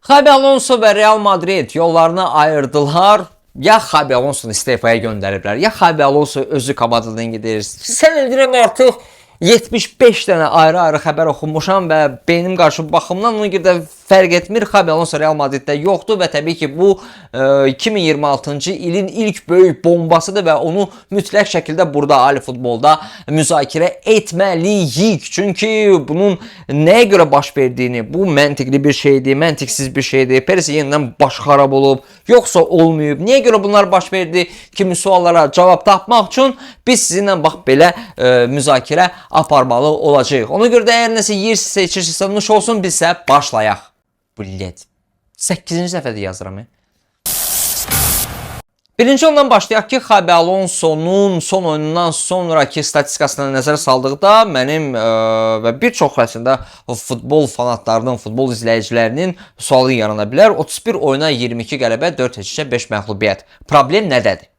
Xabi Alonso və Real Madrid yollarını ayırdılar. Ya Xabi Alonso'nu istefaya göndəriblər, ya Xabi Alonso özü komandadan gedir. Sən eldirəm artıq 75 dənə ayrı-ayrı xəbər oxumuşam və beynim qarşı baxımdan ona görə də fərq etmir. Xabi Alonso Real Madriddə yoxdur və təbii ki bu 2026-cı ilin ilk böyük bombasıdır və onu mütləq şəkildə burada ali futbolda müzakirə etməliyik. Çünki bunun nəyə görə baş verdiyini, bu məntiqli bir şeydir, məntiqsiz bir şeydir. Perez yenidən baş xarab olub, yoxsa olmayıb. Niyə görə bunlar baş verdi kimi suallara cavab tapmaq üçün biz sizinlə bax belə müzakirə aparmalı olacağıq. Ona görə də əgər nəsə yiyirsinizsə, içirsinizsə nuş olsun, biz isə başlayaq. Bu led 8-ci dəfədə yazıram. Birinci ondan başlayaq ki, Xabi Alonso'nun son oyunundan sonraki statistikasına nəzər saldıqda mənim və bir çox əslində futbol fanatlarının, futbol izləyicilərinin sualı yarana bilər. 31 oyuna 22 qələbə, 4 heçə, 5 məğlubiyyət. Problem nədədir?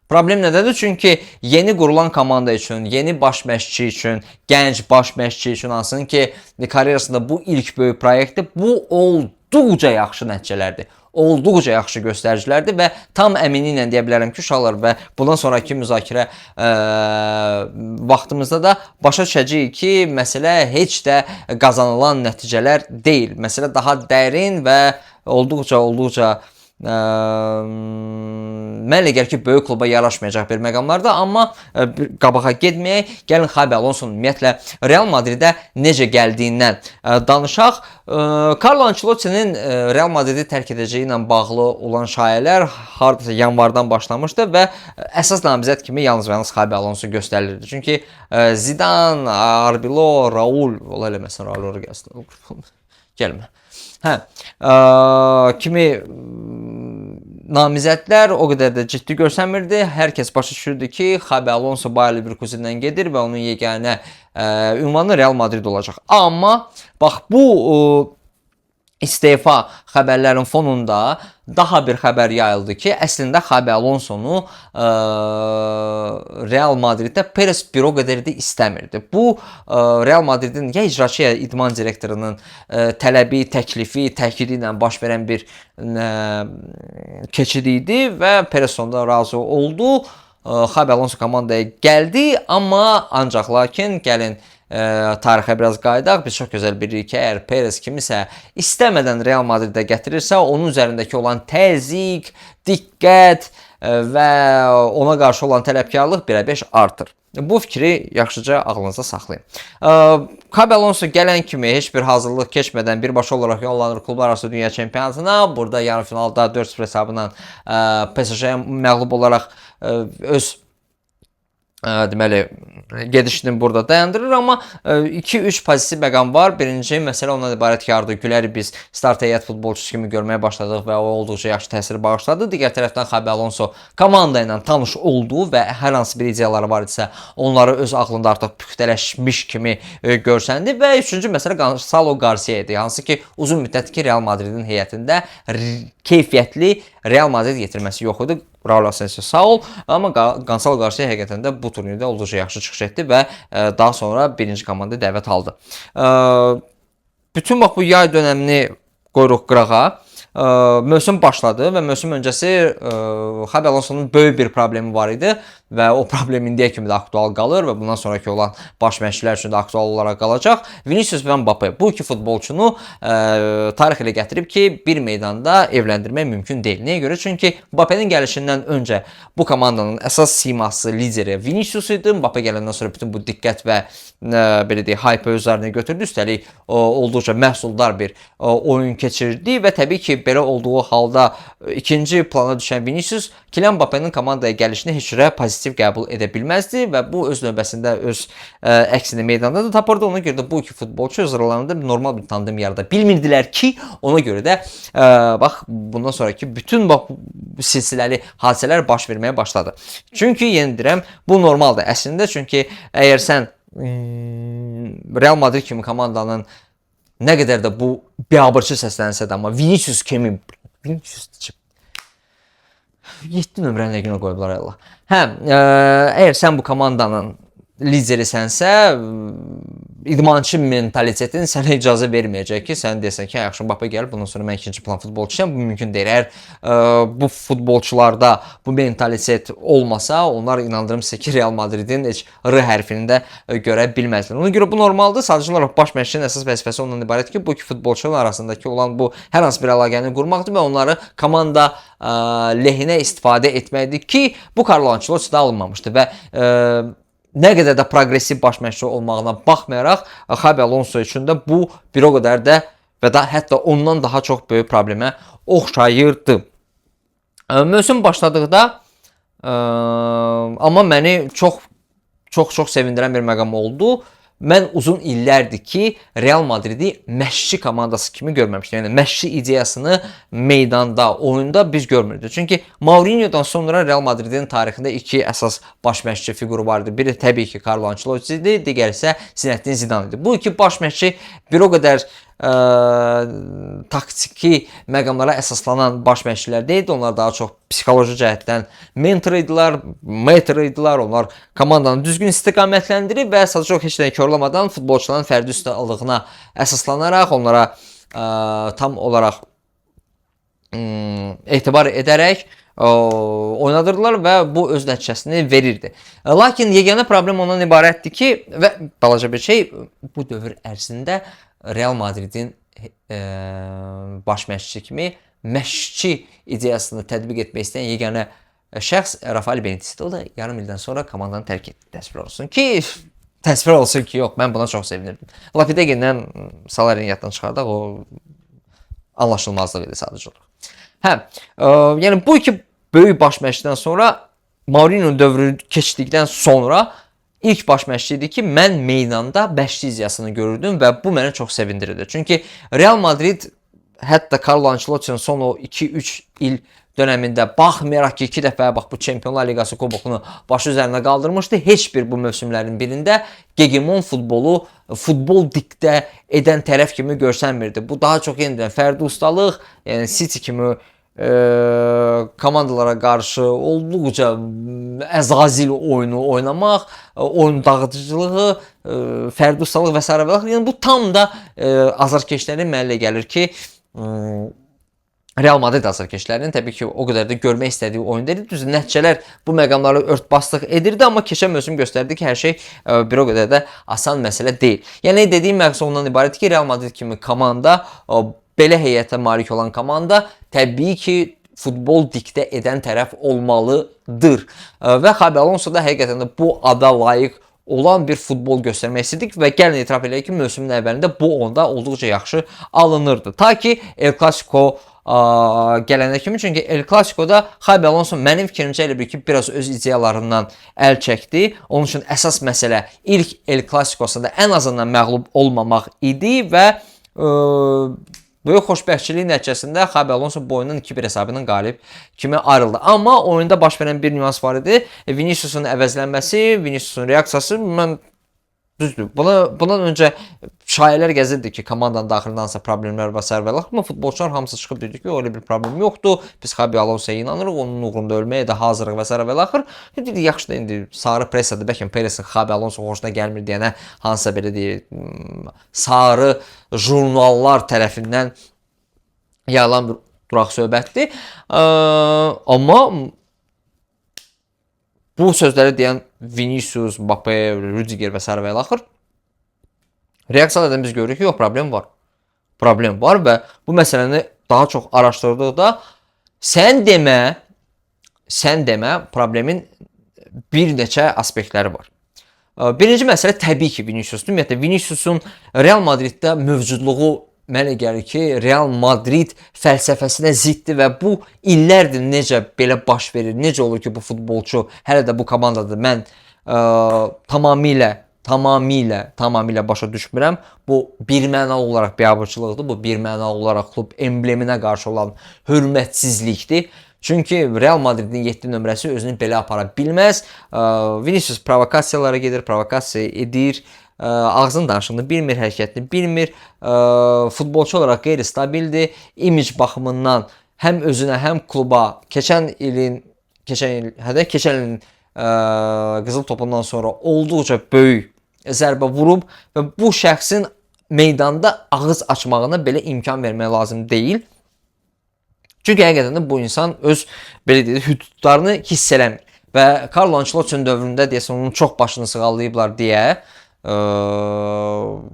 Problem nədədir? Çünki yeni qurulan komanda üçün, yeni baş məşqçi üçün, gənc baş məşqçi üçün, hansının ki karyerasında bu ilk böyük proyektdir, bu olduqca yaxşı nəticələrdir. Olduqca yaxşı göstəricilərdir və tam əminliklə deyə bilərəm ki, uşaqlar və bundan sonraki müzakirə vaxtımızda da başa düşəcəyik ki, məsələ heç də qazanılan nəticələr deyil. Məsələ daha dərin və olduqca mən elə gəlir ki, böyük kluba yaraşmayacaq bir məqamlarda, amma qabağa getməyək, gəlin Xabi Alonso'nun ümumiyyətlə Real Madrid'ə necə gəldiyindən danışaq. Carlo Ancelotti'nin Real Madrid'i tərk edəcəyi ilə bağlı olan şayələr hardasa yanvardan başlamışdı və əsas namizəd kimi yalnız və yalnız Xabi Alonso göstərilirdi. Çünki Zidane, Arbilo, Raul, ola eləməsin, Raul oraya gəlsin. Gəlmə. Kimi namizədlər o qədər də ciddi görsənmirdi. Hər kəs başa düşürdü ki, Xabi Alonso Bayer Leverkusendən gedir və onun yeganə ünvanı Real Madrid olacaq. Amma bax bu istefa xəbərlərin fonunda daha bir xəbər yayıldı ki, əslində Xabi Alonso'nu Real Madrid'də Perez bir o qədər də istəmirdi. Bu Real Madrid'in ya icraçı ya idman direktorunun tələbi, təklifi, təkidi ilə baş verən bir keçid idi və Perez sonunda razı oldu. Xabi Alonso komandaya gəldi, amma ancaq lakin gəlin tarixə biraz qayıdaq. Biz çox gözəl bilirik ki, əgər Perez kimisə istəmədən Real Madrid'ə gətirirsə, onun üzərindəki olan təzyiq, diqqət və ona qarşı olan tələbkarlıq 1-5 artır. Bu fikri yaxşıca ağlınızda saxlayın. Xabi Alonso gələn kimi heç bir hazırlıq keçmədən birbaşa olaraq yollanır klublar arası dünya çempionatına. Burada yarı finalda 4-0 hesabından PSG-yə məğlub olaraq öz deməli gedişini burada dayandırır, amma 2-3 pozitiv məqam var. Birinci məsələ ondan ibarət ki, Arda Güləri biz start heyət futbolçusu kimi görməyə başladıq və o olduqca yaxşı təsir bağışladı. Digər tərəfdən Xabi Alonso komanda ilə tanış oldu və hər hansı bir ideyaları var idisə onları öz ağlında artıq püxtələşmiş kimi görsəndi və üçüncü məsələ Gonçalo Garcia idi. Hansı ki uzun müddət ki Real Madridin heyətində keyfiyyətli Real Madrid yetirməsi yox idi. Raul Asensio sağ ol, amma Gonçalo Garcia həqiqətən də bu turnirdə olduqca yaxşı çıxış etdi və daha sonra birinci komandaya dəvət aldı. Bütün bax bu yay dönəmini qoyuruq qırağa. Mövsüm başladı və mövsüm öncəsi Xabi Alonso'nun böyük bir problemi var idi və o problem indiyə kimi də aktual qalır və bundan sonraki olan baş məşqçilər üçün də aktual olaraq qalacaq. Vinicius və Mbappe bu iki futbolçunu tarix ilə gətirib ki, bir meydanda evləndirmək mümkün deyil. Nəyə görə? Çünki Mbappe'nin gəlişindən öncə bu komandanın əsas siması, lideri Vinicius idi. Mbappe gələndən sonra bütün bu diqqət və belə deyək, hype özlərinə götürdü. Üstəlik olduqca məhsuldar bir oyun keçirdi və təbii ki, belə olduğu halda ikinci plana düşən Vinicius Kylian Mbappe'nin komandaya gəlişini heç cürə pozitiv qəbul edə bilməzdi və bu öz növbəsində öz əksini meydanda da tapırdı. Ona görə də bu iki futbolçu öz aralarında normal bir tandem yarada bilmirdilər ki, ona görə də bax bundan sonraki bütün bax silsiləli hadisələr baş verməyə başladı. Çünki yenə deyirəm, bu normaldır əslində. Çünki əgər sən Real Madrid kimi komandanın nə qədər də bu biabırçı səslənsə də, amma Vinicius kimi Vinicius 7 nömrəni nə günə qoyublar Allah. Əgər sən bu komandanın liderisənsə, idmançı mentalitetin sənə icazə verməyəcək ki, sən desən ki, yaxşı Mbappe gəlir, bundan sonra mən ikinci plan futbolçuyam. Bu mümkün deyil. Əgər bu futbolçularda bu mentalitet olmasa, onlar inandırım sizə ki, Real Madridin heç R hərfini də görə bilməzlər. Ona görə bu normaldır. Sadəcə olaraq baş məşqçinin əsas vəzifəsi ondan ibarət ki, bu iki futbolçular arasındakı olan bu hər hansı bir əlaqəni qurmaqdır və onları komanda lehinə istifadə etməkdir ki, bu Carlo Ancelotti'də alınmamışdı və nə qədər də progressiv baş məşqçi olmağına baxmayaraq, Xabi Alonso üçün də bu bir o qədər də və da hətta ondan daha çox böyük problemə oxşayırdı. Mövsüm başladıqda amma məni çox sevindirən bir məqam oldu. Mən uzun illərdir ki, Real Madridi məşqçi komandası kimi görməmişdim. Yəni məşqçi ideyasını meydanda, oyunda biz görmürdük. Çünki Mourinho'dan sonra Real Madridin tarixində iki əsas baş məşqçi fiquru vardı. Biri təbii ki, Carlo Ancelotti idi, digəri isə Zinedine Zidane idi. Bu iki baş məşqçi bir o qədər taktiki məqamlara əsaslanan baş məşqçilər deyildi. Onlar daha çox psixoloji cəhətdən mentor idilər, mentor idilər. Onlar komandanı düzgün istiqamətləndirib və sadəcə heç nəyi korlamadan futbolçuların fərdi üstünlüyünə əsaslanaraq onlara tam olaraq etibar edərək oynadırdılar və bu öz nəticəsini verirdi. Lakin yeganə problem ondan ibarətdir ki, və balaca bir şey, bu dövr ərzində Real Madridin baş məşqçi kimi məşqçi ideyasını tətbiq etmək istəyən yeganə şəxs Rafael Benitez'dir. O da yarım ildən sonra komandanı tərk etdi. Təsvir olsun ki, yox, mən buna çox sevinirdim. Lopetegui'dən Salari'ni yaddan çıxardaq, o anlaşılmazlıq idi sadəcə olaraq. Yəni bu iki böyük baş məşqçidən sonra Mourinho dövrü keçdikdən sonra İlk baş məşqçi idi ki, mən meydanda məşqçi ideyasını görürdüm və bu məni çox sevindirirdi. Çünki Real Madrid hətta Carlo Ancelotti'nin son o 2-3 il dönəmində baxmayaraq ki, 2 dəfə bax bu Çempionlar Liqası kubokunu başı üzərinə qaldırmışdı. Heç bir bu mövsümlərin birində hegemon futbolu futbol diktə edən tərəf kimi görsənmirdi. Bu daha çox yenidən fərdi ustalıq, yəni City kimi komandalara qarşı olduqca əzazil oyunu oynamaq, oyun dağıdıcılığı, fərdi ustalıq və s. Yəni bu tam da azarkeşlərin mənə gəlir ki, Real Madrid azarkeşlərinin təbii ki, o qədər də görmək istədiyi oyun deyil. Düzdür, nəticələr bu məqamları örtbastlıq edirdi, amma keçən mövsüm göstərdi ki, hər şey bir o qədər də asan məsələ deyil. Yəni dediyim məqsəd ondan ibarət ki, Real Madrid kimi komanda, belə heyətə malik olan komanda təbii ki, futbol diktə edən tərəf olmalıdır. Və Xabi Alonso da həqiqətən də bu ada layiq olan bir futbol göstərmək istədik və gəlin etiraf edək ki, mövsümün əvvəlində bu onda olduqca yaxşı alınırdı. Ta ki, El Clasico gələnə kimi, çünki El Clasico'da Xabi Alonso mənim fikrimcə elə bir ki, biraz öz ideyalarından əl çəkdi. Onun üçün əsas məsələ ilk El Clasico'sunda ən azından məğlub olmamaq idi və böyük xoşbəxtçilik nəticəsində Xabi Alonso bu oyunun 2-1 hesabı ilə qalib kimi ayrıldı. Amma oyunda baş verən bir nüans var idi. Vinicius'un əvəzlənməsi, Vinicius'un reaksiyası, mən düzdür. Bundan öncə şayələr gəzirdi ki, komandanın daxilindənsə problemlər və s. Amma futbolçular hamısı çıxıb dedi ki, öyle bir problem yoxdur. Biz Xabi Alonso'ya inanırıq, onun uğrunda ölməyə də hazırıq və s. Dedi, yaxşı da indi sarı pressadır. Bəlkə Perez'in Xabi Alonso xoşuna gəlmir deyənə hansısa belə deyir, sarı jurnallar tərəfindən yayılan bir duraq söhbətdir. Amma bu sözləri deyən Vinicius, Mbappe, Rüdiger və s. reaksiyalardan biz görürük ki, yox, problem var. Problem var və bu məsələni daha çox araşdırdıqda sən demə problemin bir neçə aspektləri var. Birinci məsələ təbii ki, Vinicius'dur. Ümumiyyətlə, Vinicius'un Real Madriddə mövcudluğu mənə gəlir ki, Real Madrid fəlsəfəsinə ziddir və bu illərdir necə belə baş verir, necə olur ki, bu futbolçu hələ də bu komandadır. Mən tamamilə başa düşmürəm. Bu birmənalı olaraq biabırçılıqdır, bu birmənalı olaraq klub embleminə qarşı olan hörmətsizlikdir. Çünki Real Madridin 7 nömrəsi özünü belə apara bilməz. Vinicius provokasiyalara gedir, provokasiya edir. Ağzın danışığını bilmir, hərəkətini bilmir, futbolçu olaraq qeyri-stabildir, imic baxımından həm özünə, həm kluba keçən ilin qızıl topundan sonra olduqca böyük zərbə vurub və bu şəxsin meydanda ağız açmağına belə imkan vermək lazım deyil. Çünki həqiqətən də bu insan öz belə deyək hüdudlarını hiss eləmir və Carlo Ancelotti'nin dövründə deyəsən onun çox başını sığallayıblar deyə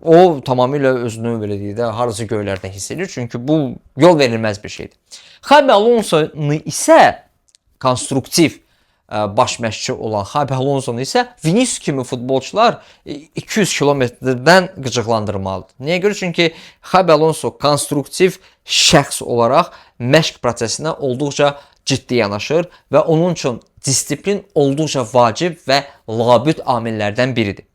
o tamamilə özünü belə deyək də harasa göylərdə hiss edir. Çünki bu yol verilməz bir şeydir. Xabi Alonso'nu isə konstruktiv baş məşqçi olan Xabi Alonso'nu isə Vinicius kimi futbolçular 200 kilometrdən qıcıqlandırmalıdır. Niyə görə? Çünki Xabi Alonso konstruktiv şəxs olaraq məşq prosesinə olduqca ciddi yanaşır və onun üçün disiplin olduqca vacib və labüd amillərdən biridir.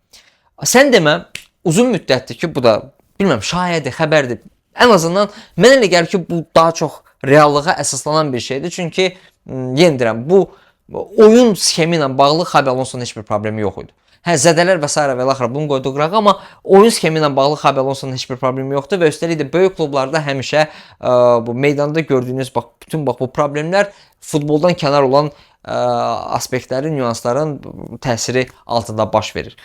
Sən demə, uzun müddətdir ki, bu da bilmirəm, şayədir, xəbərdir. Ən azından mənə elə gəlir ki, bu daha çox reallığa əsaslanan bir şeydir. Çünki yenə deyirəm, bu oyun sxemi ilə bağlı Xabi Alonso'nun heç bir problemi yox idi. Hə, zədələr və s. və l. bunu qoyduq qırağa, amma oyun sxemi ilə bağlı Xabi Alonso'nun heç bir problemi yoxdur və üstəlik də böyük klublarda həmişə bu meydanda gördüyünüz bütün bu problemlər futboldan kənar olan aspektlərin, nüansların təsiri altında baş verir.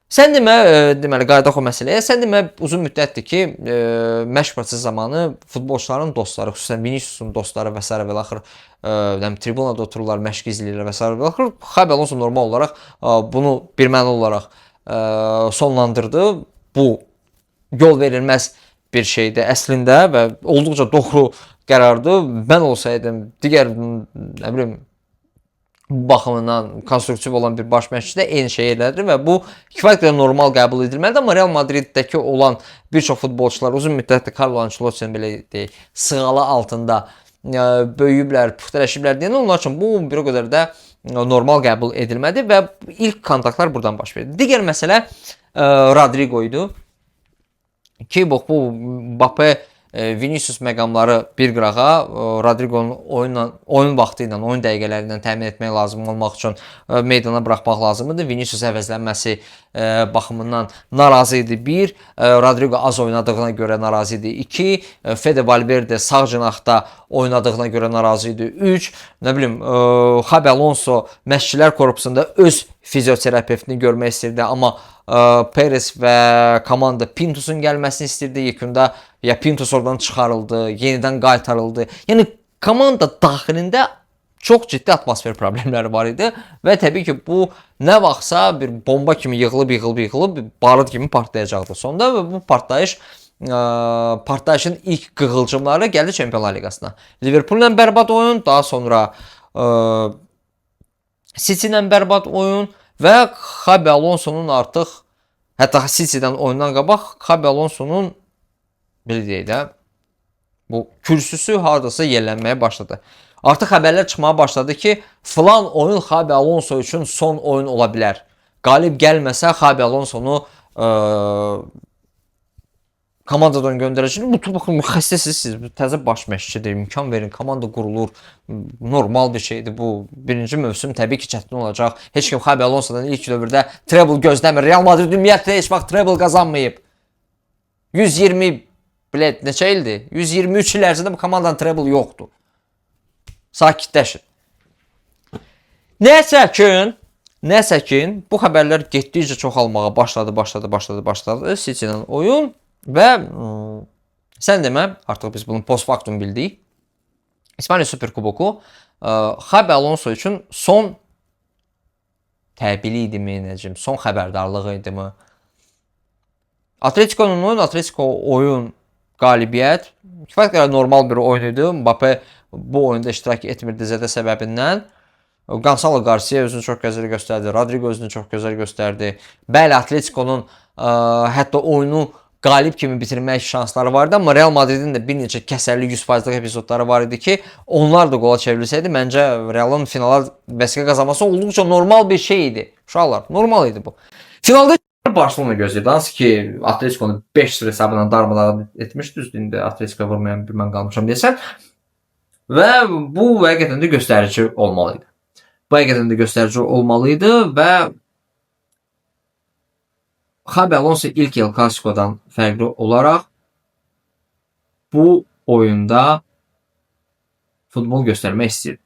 Sən demə, deməli qayıdaq o məsələyə. Sən demə uzun müddətdir ki, məşq prosesi zamanı futbolçuların dostları, xüsusən Vinicius'un dostları və s. və axır tribunada otururlar, məşq izləyirlər və s. və axır. Xabi Alonso normal olaraq bunu birməli olaraq sonlandırdı. Bu yol verilməz bir şeydir əslində və olduqca doğru qərardır. Mən olsaydım digər nə bilim bu baxımından konstruktiv olan bir baş məşqçi də eyni şey elədir və bu kifayət qədər normal qəbul edilməlidir. Amma Real Madriddəki olan bir çox futbolçular uzun müddətdir Carlo Ancelotti'nin belə deyək, sığalı altında böyüyüblər, puxtələşiblər deyəndə onlar üçün bu bir o qədər də normal qəbul edilmədi və ilk kontaktlar buradan baş verdi. Digər məsələ Rodrigo idi ki, bu Mbappé Vinicius məqamları bir qırağa Rodrigo'nun oyun vaxtı ilə, oyun dəqiqələri ilə təmin etmək lazım olmaq üçün meydana buraxmaq lazımdır. Vinicius əvəzlənməsi baxımından narazı idi 1, Rodrigo az oynadığına görə narazı idi 2, Fede Valverde sağ cinahda oynadığına görə narazı idi 3, nə bilim Xabi Alonso məşqçilər korpusunda öz fizioterapevtini görmək istirdi, amma Perez və komanda Pintus'un gəlməsini istirdi. Yekunda ya Pintus oradan çıxarıldı, yenidən qaytarıldı. Yəni komanda daxilində çox ciddi atmosfer problemləri var idi və təbii ki, bu nə vaxtsa bir bomba kimi yığılıb barıt kimi partlayacaqdı sonda və bu partlayışın ilk qığılcımları gəldi Çempionlar Liqasına. Liverpool'la bərbad oyun, daha sonra City-ilə bərbad oyun və Xabi Alonso'nun artıq, hətta City-dən oyundan qabaq Xabi Alonso'nun belə deyək də, bu kürsüsü hardasa yellənməyə başladı. Artıq xəbərlər çıxmağa başladı ki, filan oyun Xabi Alonso üçün son oyun ola bilər. Qalib gəlməsə Xabi Alonso'nu komandadan göndərəcək. Bu baxın, xəstəsiz, təzə baş məşqçidir, imkan verin, komanda qurulur, normal bir şeydir bu. Birinci mövsüm təbii ki, çətin olacaq. Heç kim Xabi Alonso'dan ilk dövrdə treble gözləmir. Real Madrid ümumiyyətlə heç vaxt treble qazanmayıb. 120 bilet neçə ildir? 123 il ərzində bu komandanın treble yoxdur. Sakitləşin. Nəsə ki, bu xəbərlər getdikcə çoxalmağa başladı. City-dən oyun. Və sən demə, artıq biz bunu post factum bildik. İspaniya Super Kuboku Xabi Alonso üçün son təbili idi mi, necəm, son xəbərdarlığı idi mi? Atletico'nun oyun qalibiyyət kifayət qədər normal bir oyun idi. Mbappé bu oyunda iştirak etmirdi zədə səbəbindən. Gonçalo Garcia özünü çox gözəl göstərdi. Rodrigo özünü çox gözəl göstərdi. Bəli, Atletico'nun hətta oyunu qalib kimi bitirmək şansları vardı, amma Real Madridin də bir neçə kəsərli 100%lıq epizodları var idi ki, onlar da qola çevrilsəydi, məncə Real'ın finala vəsiqə qazanması olduqca normal bir şey idi. Uşaqlar, normal idi bu. Finalda Barcelona gözləyirdi. Hansı ki, Atletico'nu 5-0 hesabla darmadağın etmiş, düzdür, indi Atletico vurmayan bir mən qalmışam desən. Və bu həqiqətən də göstərici olmalıydı. Və Xabi Alonso ilk El Clasico'dan fərqli olaraq bu oyunda futbol göstərmək istəyir.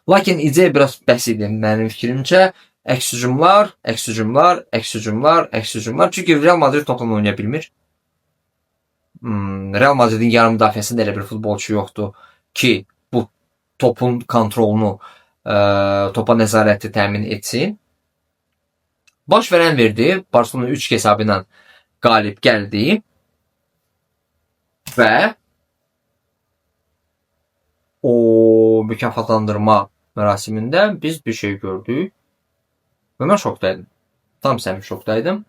Lakin ideya biraz bəs idi mənim fikrimcə. Əks hücumlar, əks hücumlar, əks hücumlar, əks hücumlar. Çünki Real Madrid topla oynaya bilmir. Real Madridin yarım müdafiəsində elə bir futbolçu yoxdur ki, bu topun kontrolunu, topa nəzarəti təmin etsin. Baş verən verdi. Barcelona 3 hesabı ilə qalib gəldi. Və o mükafatlandırma mərasimində biz bir şey gördük. Və mən şokdaydım. Tam səmimi şokdaydım.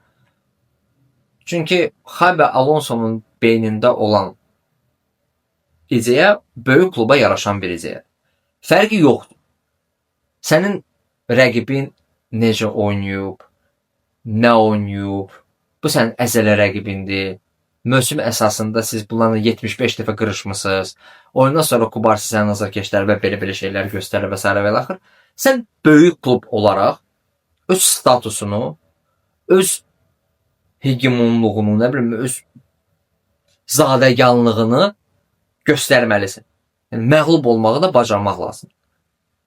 Çünki Xabi Alonsonun beynində olan ideya böyük kluba yaraşan bir ideya. Fərqi yoxdur. Sənin rəqibin necə oynayıb, nə oynayıb, bu sənin əzələ rəqibindir. Mövsüm əsasında siz bunlarla 75 dəfə qırışmısınız. Oyundan sonra Kubarsi sənə nazarkeşlər və belə şeylər göstərir və s. və axır. Sən böyük klub olaraq öz statusunu, öz hegemonluğunu, nə bilim, öz zadəganlığını göstərməlisin. Yəni, məğlub olmağı da bacarmaq lazım.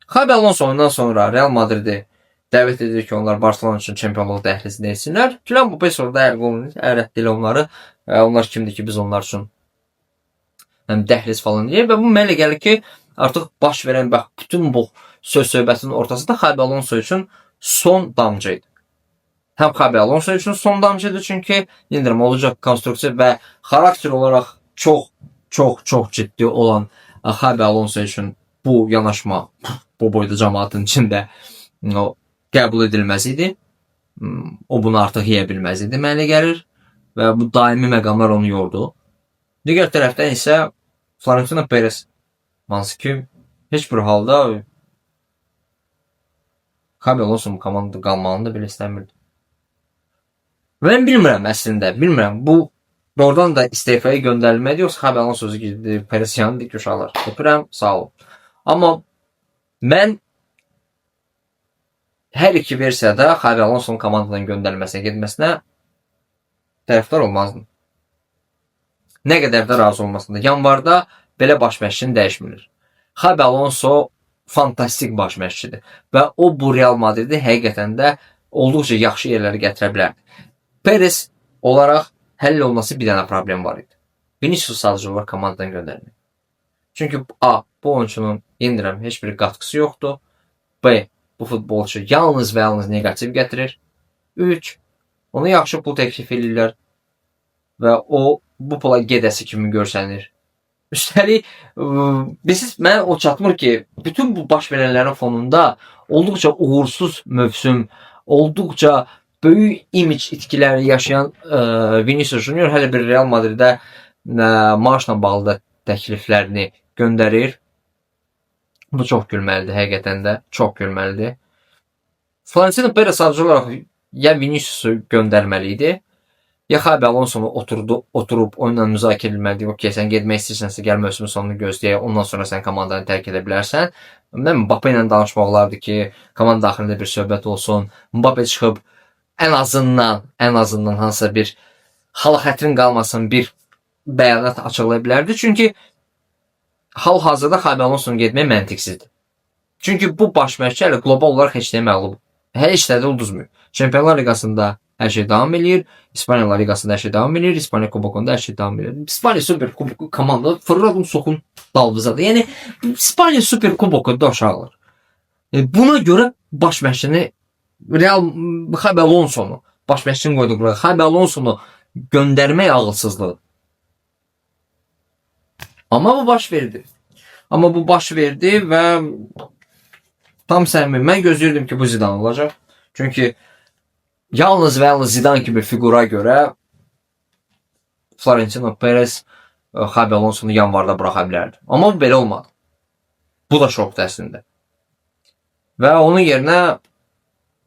Xabi Alonso ondan sonra Real Madridi dəvət edir ki, onlar Barcelona üçün çempionluq dəhlizində etsinlər. Kylian Mbappé sonra rədd onları. Onlar kimdir ki, biz onlar üçün dəhliz falan deyir. Və bu mənə gəlir ki, artıq baş verən bütün bu söz-söhbətin ortasında Xabi Alonso üçün son damcaydı. Həm Xabi Alonso üçün son damcaydı, çünki yeniden olacaq konstruksiya və xarakter olaraq çox ciddi olan Xabi Alonso üçün bu yanaşma bu boyda cəmaatın içində qəbul edilməz idi. O bunu artıq yeyə bilməz idi, mənə gəlir. Və bu daimi məqamlar onu yordu. Digər tərəfdən isə Florentino Perez, hansı ki, heç bir halda Xabi Alonso'nun komandada qalmağını da belə istəmirdi. Mən bilmirəm əslində, bu doğrudan da istefaya göndərilmədi, yoxsa Xabi Alonso girdi, Perez yandı ki, uşaqlar. Öpürəm, sağ olun. Amma mən hər iki versiyada Xabi Alonso'nun komandadan göndərilməsinə, getməsinə tərəfdar olmazdım. Nə qədər də razı olmasında. Yanvarda belə baş məşqçini dəyişmir. Xabi Alonso fantastik baş məşqçidir və o bu Real Madridi həqiqətən də olduqca yaxşı yerlərə gətirə bilərdi. Perez olaraq həll olması bir dənə problem var idi. Vinicius sadəcə olaraq komandadan göndərmək. Çünki A, bu oyuncunun yendirəm heç bir qatqısı yoxdur. B, bu futbolçu yalnız və yalnız negativ gətirir. 3, ona yaxşı pul təklif edirlər və o bu pula gedəsi kimi görsənir. Üstəlik, mənə o çatmır ki, bütün bu baş verənlərin fonunda olduqca uğursuz mövsüm, olduqca böyük image itkiləri yaşayan Vinicius Junior hələ bir Real Madridə maaşla bağlı da təkliflərini göndərir. Bu çox gülməlidir, həqiqətən də çox gülməlidir. Florentino Perez sadəcə olaraq ya Vinicius'u göndərməli idi, ya Xabi Alonso'nu oturub onunla müzakirə edilməli. Okey, sən getmək istəyirsənsə gəl mövsümün sonunu gözləyək, ondan sonra sən komandanı tərk edə bilərsən. Mbappé ilə danışmaq olardı ki, komanda daxilində bir söhbət olsun. Mbappé çıxıb ən azından hansısa bir hal-xətrin qalmasın bir bəyanat açıqlaya bilərdi. Çünki hal-hazırda Xabi Alonso'nun getmək məntiqsizdir. Çünki bu baş məşqçi ilə qlobal olaraq heç nəyə məğlub. Heç də uduzmuyor. Çempionlar Liqasında hər şey davam edir. İspaniya Liqasında hər şey davam edir. İspaniya Kubokunda hər şey davam edir. İspaniya Super Kuboku komanda fırladın sokun dalvızadı. Yəni İspaniya Super Kubokunda uşaqlar. Buna görə baş məşqçini Xabi Alonso'nu baş məşqçini qoyduqları Xabi Alonso'nu göndərmək ağılsızlığı. Amma bu baş verdi. Və tam səmimi, mən gözləyirdim ki, bu Zidane olacaq. Çünki yalnız və yalnız Zidane kimi figura görə Florentino Perez Xabi Alonso'nu yanvarda buraxa bilərdi. Amma bu belə olmadı. Bu da şokdur əslində. Və onun yerinə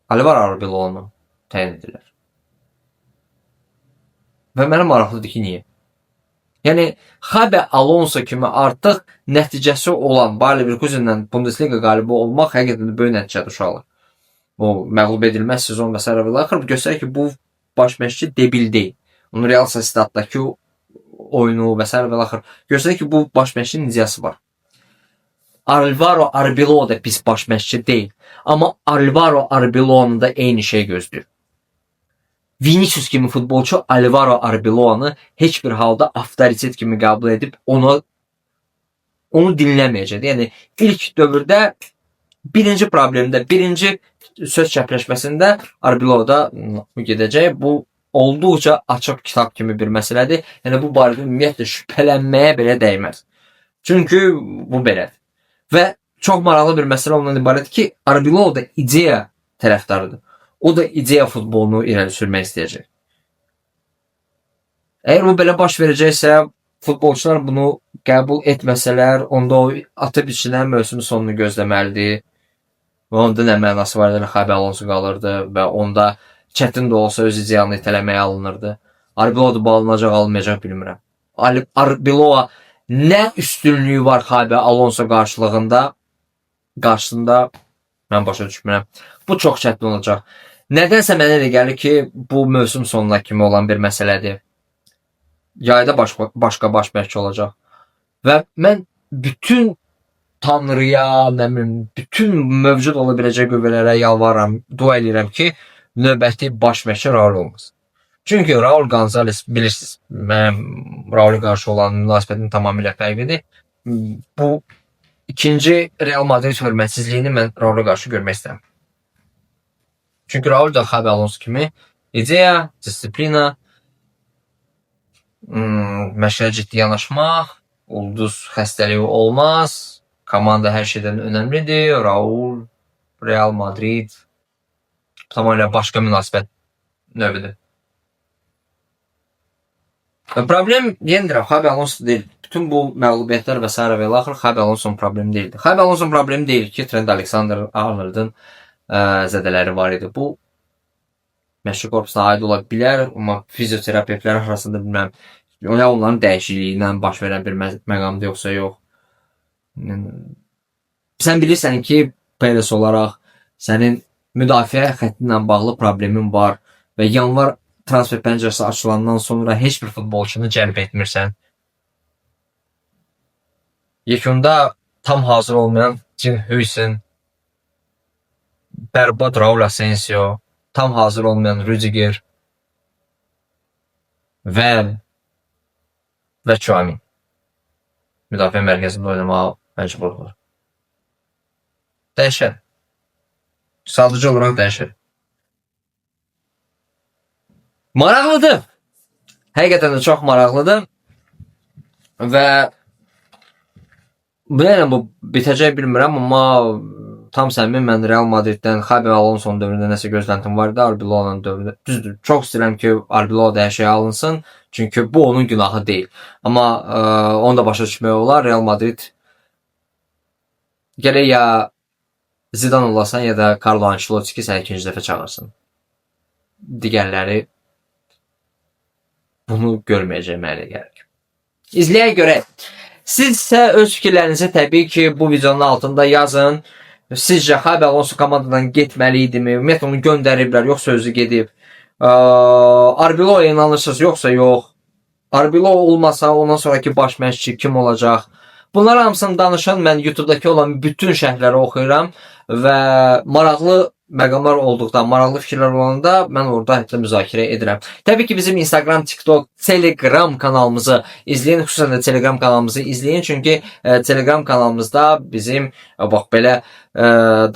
Alvaro Arbelo'nu təyin edirlər. Və mənə maraqlıdır ki, niyə? Yəni, Xabi Alonso kimi artıq nəticəsi olan Bayer Leverkusenlə Bundesliga qalibi olmaq həqiqətən də böyük nəticədir uşaqlar. O məğlub edilməz sezon və s. və axır göstərir ki, bu baş məşqçi debil deyil. Onun Real Sociedad'dakı oyunu və s. və axır göstərir ki, bu baş məşqçinin ideyası var. Alvaro Arbeloa da pis baş məşqçi deyil. Amma Alvaro Arbeloa'nı da eyni şey gözləyir. Vinicius kimi futbolçu Alvaro Arbeloa'nı heç bir halda avtoritet kimi qəbul edib onu dinləməyəcəkdir. Yəni ilk dövrdə birinci problemdə, birinci söz çəpləşməsində Arbeloa'da gedəcək. Bu olduqca açıq kitab kimi bir məsələdir. Yəni bu barədə ümumiyyətlə şübhələnməyə belə dəyməz. Çünki bu belədir. Və çox maraqlı bir məsələ ondan ibarətdir ki, Arbeloa da ideya tərəfdarıdır. O da ideya futbolunu irəli sürmək istəyəcək. Əgər bu belə baş verəcəksə, futbolçular bunu qəbul etməsələr, onda o atıb içinə mövsümün sonunu gözləməlidir. Və onda nə mənası var edən Xabi Alonso qalırdı və onda çətin də olsa öz ideyanı itələməyə alınırdı. Arbeloa da alınacaq, alınmayacaq bilmirəm. Arbeloa nə üstünlüyü var Xabi Alonso qarşısında mən başa düşmürəm. Bu çox çətin olacaq. Nədənsə mənə elə gəlir ki, bu mövsüm sonuna kimi olan bir məsələdir. Yayda başqa baş məşqçi olacaq. Və mən bütün Tanrıya, bütün mövcud ola biləcək qüvvələrə yalvarıram, dua edirəm ki, növbəti baş məşqçi Raul olmasın. Çünki Raul Gonzalez, bilirsiniz, mənim Raul'a qarşı olan münasibətim tamamilə fərqlidir. Bu ikinci Real Madrid hörmətsizliyini mən Raul'a qarşı görmək istəyirəm. Çünki Raul da Xabi Alonso kimi ideya, disiplina, məşqə ciddi yanaşmaq, ulduz xəstəliyi olmaz, komanda hər şeydən önəmlidir. Raul, Real Madrid tamamilə başqa münasibət növüdür. Problem, yenə deyirəm, Xabi Alonso deyil. Bütün bu məğlubiyyətlər və s. və axır Xabi Alonso'nun problemi deyildi. Xabi Alonso'nun problemi deyil ki, Trent Alexander-Arnold'un zədələri var idi. Bu məşqçi korpusuna aid ola bilər, amma fizioterapevtlər arasında bilməm, ya onların dəyişikliyindən baş verən bir məqamda yoxsa yox. Sən bilirsən ki, Perez olaraq sənin müdafiə xətti ilə bağlı problemin var və yanvar transfer pəncərəsi açılandan sonra heç bir futbolçunu cəlb etmirsən. Yekunda tam hazır olmayan Jim Hüysen, bərbad Raul Asensio, tam hazır olmayan Rüdiger və Tchouaméni müdafiə mərkəzində oynamağa məcbur olur. Dəyişər. Sadıcı olaraq dəyişər. Maraqlıdır. Həqiqətən də çox maraqlıdır. Və bu bitəcək bilmirəm, amma tam səmimi mən Real Madriddən, Xabi Alonso'nun dövründə nəsə gözləntim var idi, Arbeloa'nın dövründə. Düzdür, çox istəyirəm ki, Arbeloa da hər şey alınsın, çünki bu onun günahı deyil. Amma onu da başa düşmək olar, Real Madrid gərək ya Zidane olasan, ya da Carlo Ancelotti ki, səni ikinci dəfə çağırsın. Digərləri bunu görməyəcək mənə gəlir. İzləyə görə. Siz isə öz fikirlərinizi təbii ki, bu videonun altında yazın. Sizcə Xabi Alonso komandadan getməli idimi? Ümumiyyətlə onu göndəriblər, yoxsa özü gedib? Arbeloa'ya inanırsınız, yoxsa yox? Arbeloa olmasa ondan sonraki baş məşqçi kim olacaq? Bunlar hamısını danışan, mən YouTube'dakı olan bütün şərhləri oxuyuram və maraqlı məqamlar olduqda, maraqlı fikirlər olanda mən orada hətta müzakirə edirəm. Təbii ki, bizim Instagram, TikTok, Telegram kanalımızı izləyin, xüsusən də Telegram kanalımızı izləyin, çünki Telegram kanalımızda bizim bax belə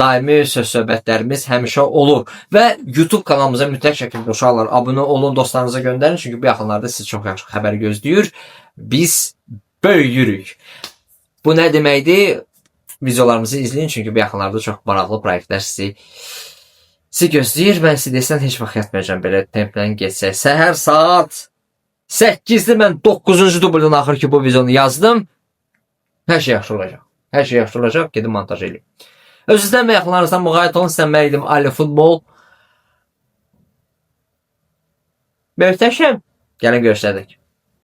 daimi söz-söhbətlərimiz həmişə olur və YouTube kanalımıza mütləq şəkildə uşaqlar abunə olun, dostlarınıza göndərin, çünki bu yaxınlarda siz çox yaxşı xəbər gözləyir. Biz böyüyürük. Bu nə deməkdir? Videolarımızı izləyin, çünki bu yaxınlarda çox maraqlı proyektlər sizi gözləyir. Mən sizi desən, heç vaxt yatmayacağım belə tempdən geçsək. Səhər saat 8-dir, mən 9-cu dubldan axır ki, bu videonu yazdım. Hər şey yaxşı olacaq. Hər şey yaxşı olacaq, gedin montaj edin. Özünüzdən və yaxınlarınızdan müğayət olun, sən mən idim Ali Futbol. Möhtəşəm. Gəlin görüşlədik.